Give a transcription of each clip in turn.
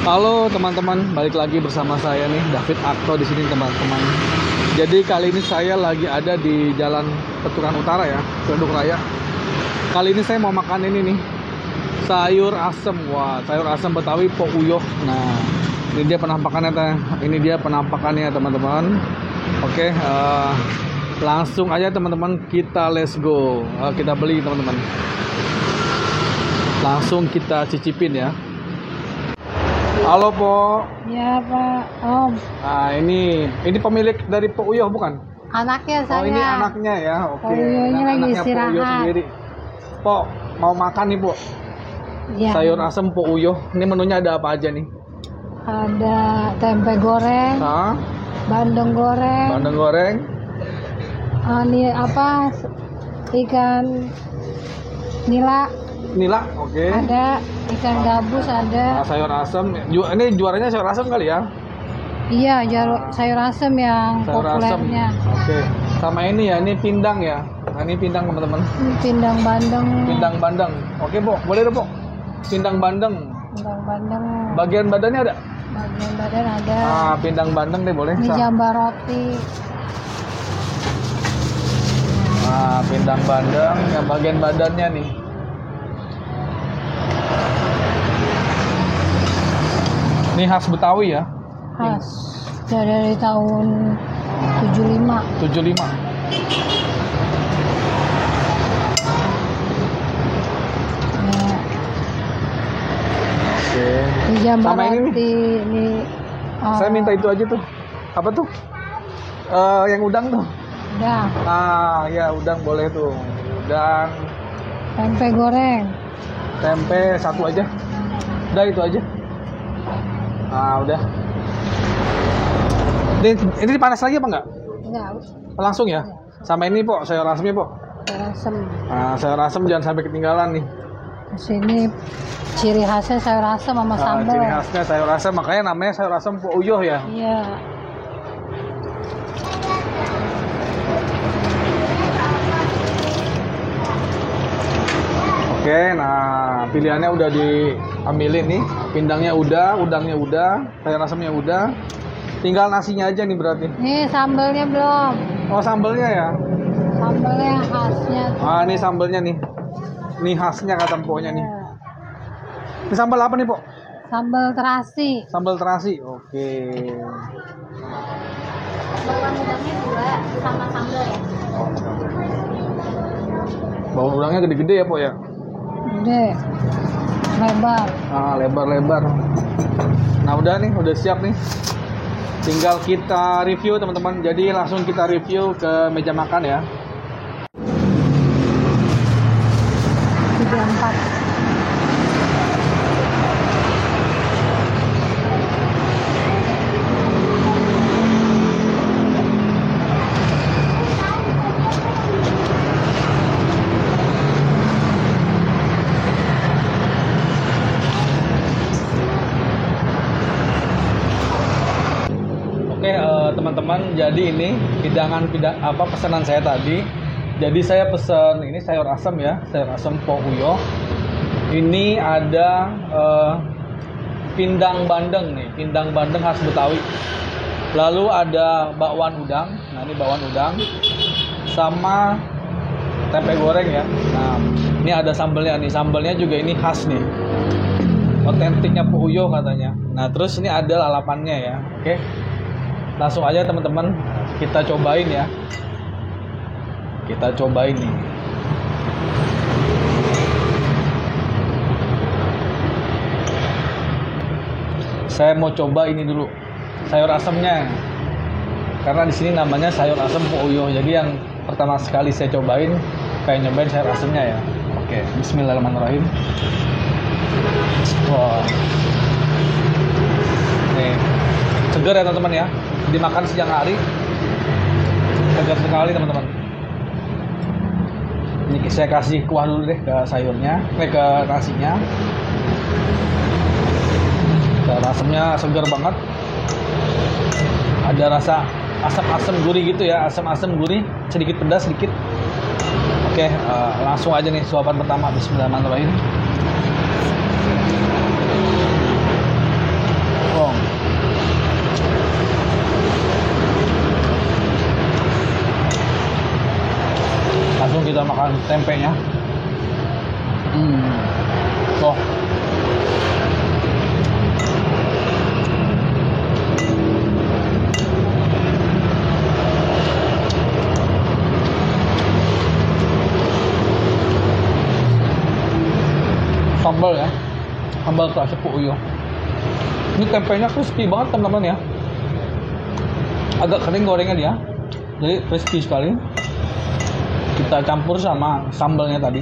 Halo teman-teman, balik lagi bersama saya nih David Akto di sini teman-teman. Jadi kali ini saya lagi ada di Jalan Petukan Utara ya, Ciledug Raya. Kali ini saya mau makan ini nih, sayur asem. Wah, sayur asem Betawi Po Uyoh. Nah, ini dia penampakannya, teman-teman. Oke, langsung aja teman-teman, kita let's go. Kita beli teman-teman. Langsung kita cicipin ya. Halo Po. Ya Pak Om. Nah ini pemilik dari Po Uyoh bukan? Anaknya saya. Oh ini anaknya ya, oke. Po Uyohnya lagi Anaknya Po Uyoh istirahat. sendiri. Po mau makan nih Po? Ya. Sayur asem Po Uyoh. Ini menunya ada apa aja nih? Ada tempe goreng, Hah? bandeng goreng. Bandeng goreng. Ini apa? Ikan nila. Nila, oke. Ada ikan gabus Nah, ada. sayur asem. Ini juaranya sayur asem kali ya? Iya, sayur asem yang Sayur asem. populernya. Oke. Sama ini ya, ini pindang ya. Nah, ini pindang teman-teman. Pindang bandeng. Pindang bandeng. Oke Po, boleh deh Po. Pindang bandeng. Pindang bandeng. Bagian badannya ada? Bagian badan ada. Pindang bandeng deh boleh. Ini jambar roti. Pindang bandeng yang bagian badannya nih. Ini khas Betawi ya? Khas. Dari tahun 75. 75. Ya. Oke. Ini jambar Sama ini roti ini. Saya minta itu aja tuh. Apa tuh? Yang udang tuh. Udah. Ya udang boleh tuh. Udang, Tempe goreng. tempe satu aja. Udah itu aja. Udah. Ini dipanas lagi apa enggak? Enggak. Langsung ya? Sama ini Po, sayur asemnya Po. Asem. Sayur asem jangan sampai ketinggalan nih. Di sini ciri khasnya sayur asem sama sambal. Ciri khasnya sayur asem, makanya namanya sayur asem Po Uyoh ya. Iya. Oke, nah pilihannya udah diambilin nih. Pindangnya udah, udangnya udah, sayur asemnya udah. Tinggal nasinya aja nih berarti. Ini sambalnya belum. Oh sambelnya ya? Sambalnya khasnya. Ini sambelnya nih. Ini khasnya kata Poknya nih. Iya. Ini sambal apa nih Pok? Sambal terasi. Sambal terasi. Oke. Bawang udangnya dua sama sambal ya. Bawang udangnya gede-gede ya Pok ya? Gede. Lebar. Lebar-lebar. Nah udah nih, udah siap nih. Tinggal kita review teman-teman. Jadi langsung kita review ke meja makan ya. 34. Oke teman-teman, jadi ini pesanan saya tadi. Jadi saya pesan ini sayur asem ya, sayur asem Po Uyoh. Ini ada pindang bandeng nih, pindang bandeng khas Betawi. Lalu ada bakwan udang. Nah ini bakwan udang sama tempe goreng ya. Nah ini ada sambelnya nih, sambelnya juga ini khas nih, otentiknya Po Uyoh katanya. Nah terus ini ada lalapannya ya. Oke. Langsung aja teman-teman kita cobain ya. Kita cobain nih. Saya mau coba ini dulu. Sayur asemnya. Karena di sini namanya sayur asem Po Uyoh. Jadi yang pertama sekali saya cobain kayak nyobain sayur asemnya ya. Oke, bismillahirrahmanirrahim. Wah. Nih. Segar ya teman-teman ya. Dimakan siang hari, segar sekali teman-teman. Ini saya kasih kuah dulu deh ke sayurnya, ke nasinya. Rasanya segar banget. Ada rasa asam-asam gurih gitu ya, asam-asam gurih, sedikit pedas sedikit. Oke, langsung aja nih suapan pertama. Bismillahirrahmanirrahim. Wah, tempenya. Oh. Sambal ya. Sambal terasa puyuh. Ini tempenya crispy banget teman-teman ya. Agak kering gorengnya dia. Jadi crispy sekali. Kita campur sama sambalnya tadi.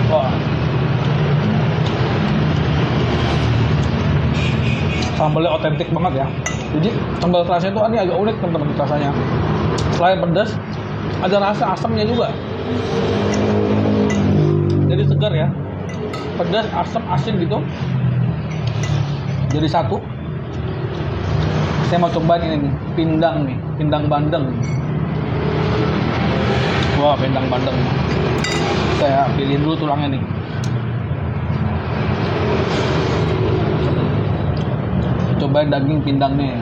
Wah. Sambalnya otentik banget ya. Jadi sambal terasnya itu ini agak unik teman-teman rasanya. Selain pedas, ada rasa asamnya juga. Jadi segar ya. Pedas, asam, asin gitu. Jadi satu. Saya mau cobain ini nih, pindang bandeng. Wah, pindang bandeng. Saya pilih dulu tulangnya nih. Cobain daging pindangnya.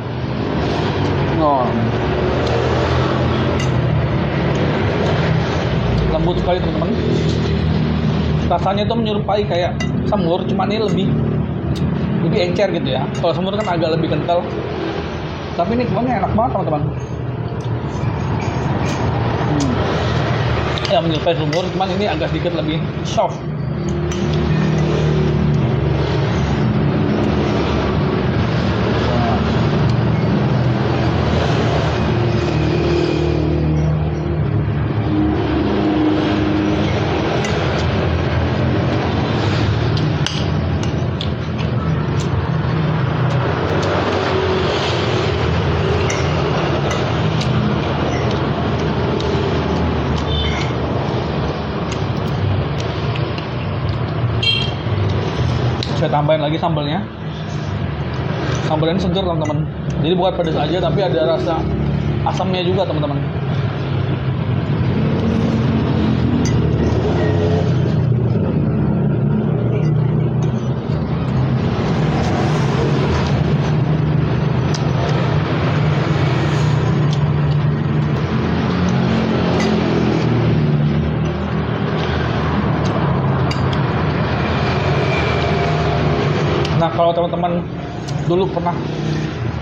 Oh. Lembut sekali teman-teman. Rasanya itu menyerupai kayak semur, cuma ini lebih encer gitu ya. Kalau semur kan agak lebih kental. Tapi ini kuahnya enak banget teman-teman. Ya menyerupai semur, cuman ini agak sedikit lebih soft. Saya tambahin lagi sambalnya. Sambalnya ini segar teman-teman. Jadi bukan pedas aja tapi ada rasa asamnya juga teman-teman. Nah, kalau teman-teman dulu pernah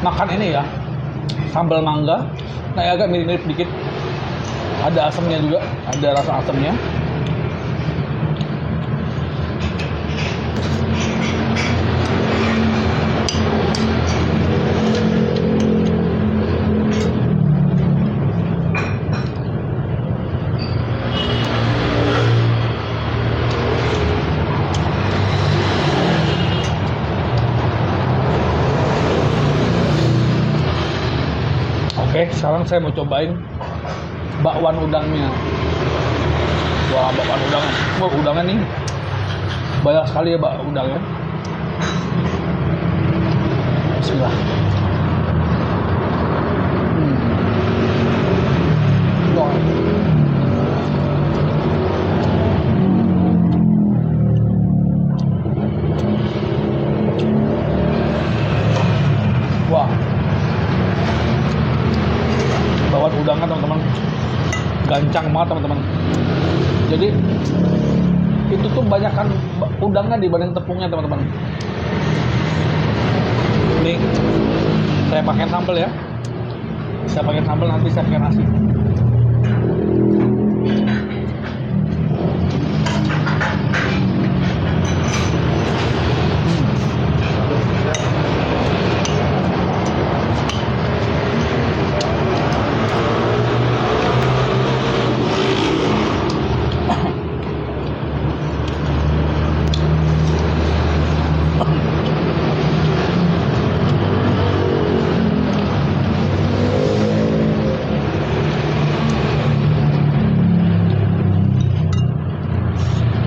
makan ini ya, sambal mangga, nah ya agak mirip-mirip dikit. Ada asamnya juga, ada rasa asamnya. Oke, sekarang saya mau cobain bakwan udangnya. Wah, bakwan udang. Wah, udangnya nih banyak sekali ya udangnya. Bismillah. Wah. Wah. Bakwan udangnya teman-teman gancang banget teman-teman. Jadi itu tuh banyakkan udangnya dibanding tepungnya teman-teman. Ini saya pakai sambal ya. Saya pakai sambal, nanti saya pakai nasi.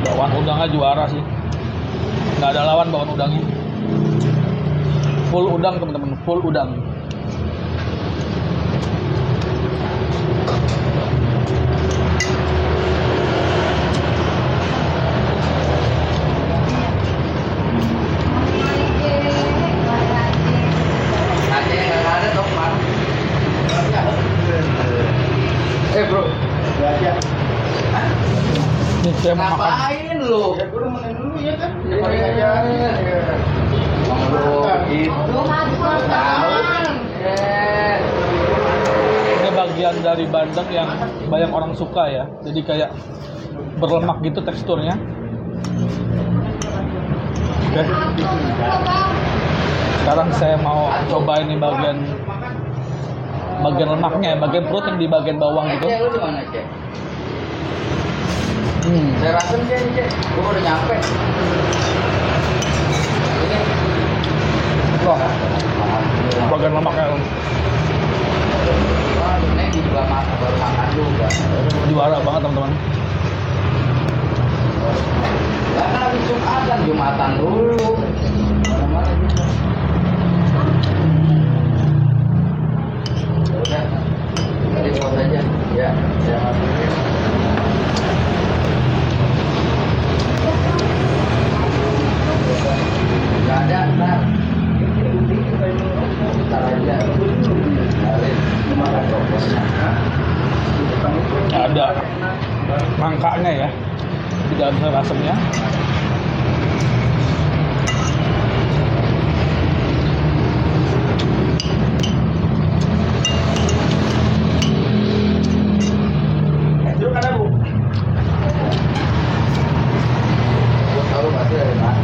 Bakwan udangnya juara sih, nggak ada lawan bakwan udangnya. Full udang teman-teman, full udang. Saya mau makan. Ngapain lu? Ya gue nemenin dulu ya kan. Ya paling aja. Lu itu tahu. Ini bagian dari bandeng yang banyak orang suka ya. Jadi kayak berlemak gitu teksturnya. Oke. Sekarang saya mau coba ini bagian lemaknya, bagian perut yang di bagian bawah gitu. Lu di mana, Cek? Saya rasa Cek, gue udah nyampe. Ini. Wah, bagian lemaknya Wah, ini juga baru makan juga. juara banget teman-teman. Ya kan habis Jumatan dulu. Mana-mana juga. Ya udah. Tadi bawa saja. Ya, saya masukin. Nggak ada, ntar. Ntar aja. Makan kokosnya. Ada mangkanya ya di dalam sayur asemnya. Itu kan Bu. Gua tahu pasti dari mana.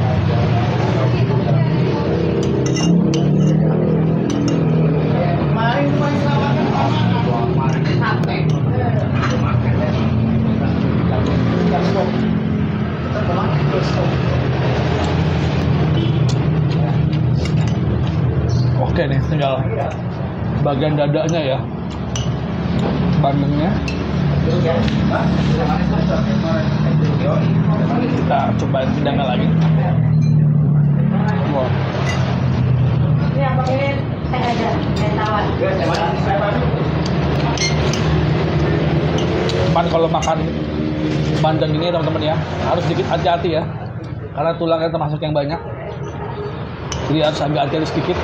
Main sate. Oke nih, tinggal bagian dadanya ya, bandengnya. Kita cobain pindangnya lagi. Wow. Ini yang pakai teh aja, teh tawar. Cuman kalau makan bandeng ini teman-teman ya, harus sedikit hati-hati ya, karena tulangnya termasuk yang banyak. Jadi harus agak hati-hati sedikit.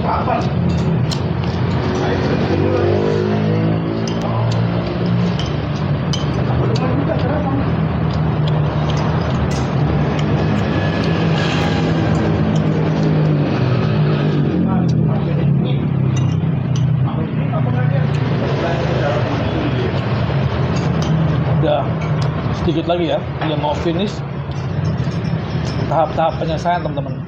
Kapan? Udah sedikit lagi ya, udah mau finish tahap-tahap penyelesaian teman-teman.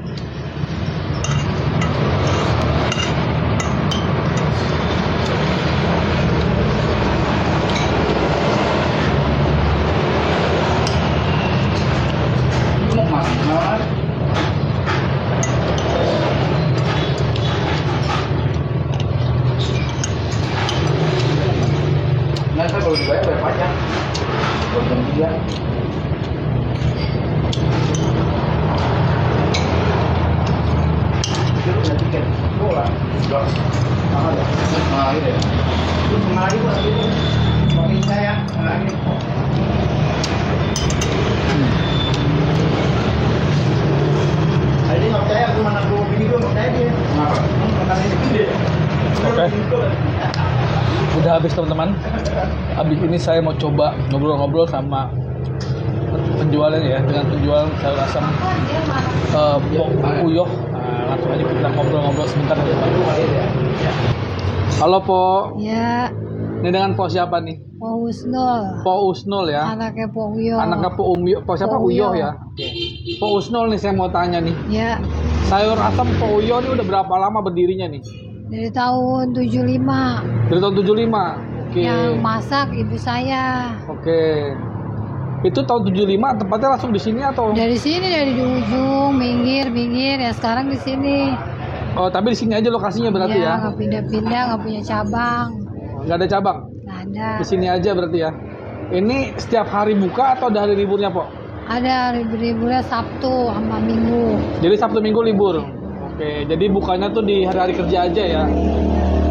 Nanti kalau dibayar bayar pajak. Jam 3. Itu udah tiket bola. Sudah. Mahal ya? Mahal ya. Itu mahal itu lagi itu. Suami saya mahal ini. Ini nggak percaya, aku mana aku bini gue nggak percaya dia. Kenapa? Makan ini gede. Oke. Udah habis teman-teman. Habis ini saya mau coba ngobrol-ngobrol sama penjualnya ya, dengan penjual sayur asam Pok Uyoh. Nah, langsung aja kita ngobrol-ngobrol sebentar teman-teman. Halo Po. Ya, Ini dengan Po siapa nih? Po Husnul. Po Usnul ya. Anaknya Po Uyo. Anaknya Po Umyo, Po siapa? Po Uyo Uyo. ya. Po Usnul nih saya mau tanya nih. Ya, Sayur asam Po Uyo ini udah berapa lama berdirinya nih? dari tahun 75. Dari tahun 75. Oke. Yang masak ibu saya. Oke. Itu tahun 75 tempatnya langsung di sini atau? Dari sini, dari di ujung, minggir, ya sekarang di sini. Oh, tapi di sini aja lokasinya berarti ya? Nggak pindah-pindah, nggak punya cabang. Nggak ada cabang? Nggak ada. Di sini aja berarti ya? Ini setiap hari buka atau ada hari liburnya, Po? Ada libur-liburnya Sabtu sama Minggu. Jadi Sabtu Minggu libur? Oke, jadi bukanya tuh di hari-hari kerja aja ya?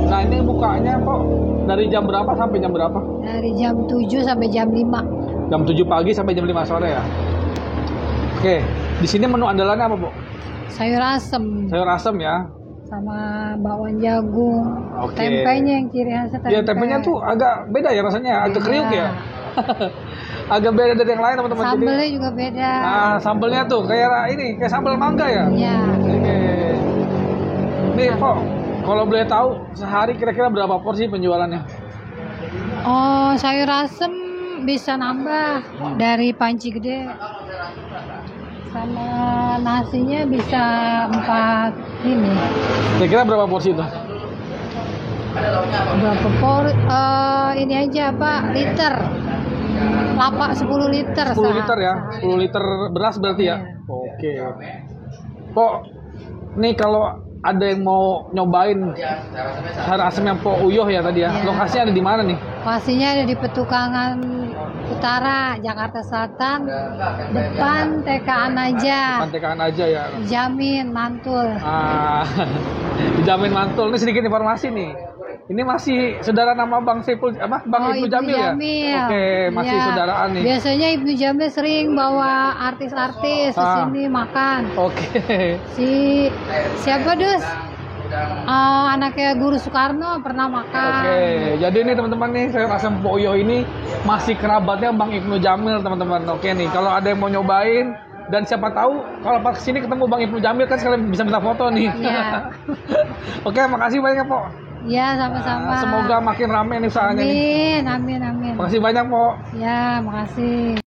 Nah, ini bukanya, Po, dari jam berapa sampai jam berapa? Dari jam 7 sampai jam 5. Jam 7 pagi sampai jam 5 sore ya? Oke, di sini menu andalannya apa, Po? Sayur asem Sayur asam ya? sama bakwan jagung. Oke. Tempenya yang ciri khasnya tempe. Ya, tempenya tuh agak beda ya rasanya, agak Beda. kriuk ya? Agak beda dari yang lain, teman-teman. Jadi- Sambelnya juga beda. Nah, sambelnya tuh kayak kayak sambal mangga ya? Iya. Oke. Nih, Po, kalau boleh tahu sehari kira-kira berapa porsi penjualannya? Oh, sayur asem bisa nambah dari panci gede. Sama nasinya bisa 4 ini. Kira-kira berapa porsi itu? Berapa ini aja Pak, liter. Lapak 10 liter. 10 liter ya? 10 liter beras berarti ya? Iya. Oke. Po, nih kalau ada yang mau nyobain sayur asam yang Po Uyoh ya tadi ya, Iya. lokasinya ada di mana nih? Pastinya ada di Petukangan Utara, Jakarta Selatan, depan TKA aja. Pantekaan aja ya. Jamin mantul. Ah, dijamin mantul. Ini sedikit informasi nih. Ini masih saudara nama Bang Saiful, apa? Bang Ibnu Ibnu Jamil ya? Jamil. Oke, masih Iya. saudaraan nih. Biasanya Ibnu Jamil sering bawa artis-artis ke Ah. sini makan. Oke. Siapa Dus? Anaknya Guru Soekarno pernah makan. Oke, jadi nih teman-teman nih sayur asam Po Uyoh ini masih kerabatnya Bang Ibnu Jamil teman-teman. Oke nih, kalau ada yang mau nyobain dan siapa tahu kalau pas kesini ketemu Bang Ibnu Jamil kan sekalian bisa minta foto nih. Iya. Oke, makasih banyak Po. Ya, sama-sama. Semoga makin rame nih usahanya nih. Amin, amin, amin. Makasih banyak Po. Ya, makasih.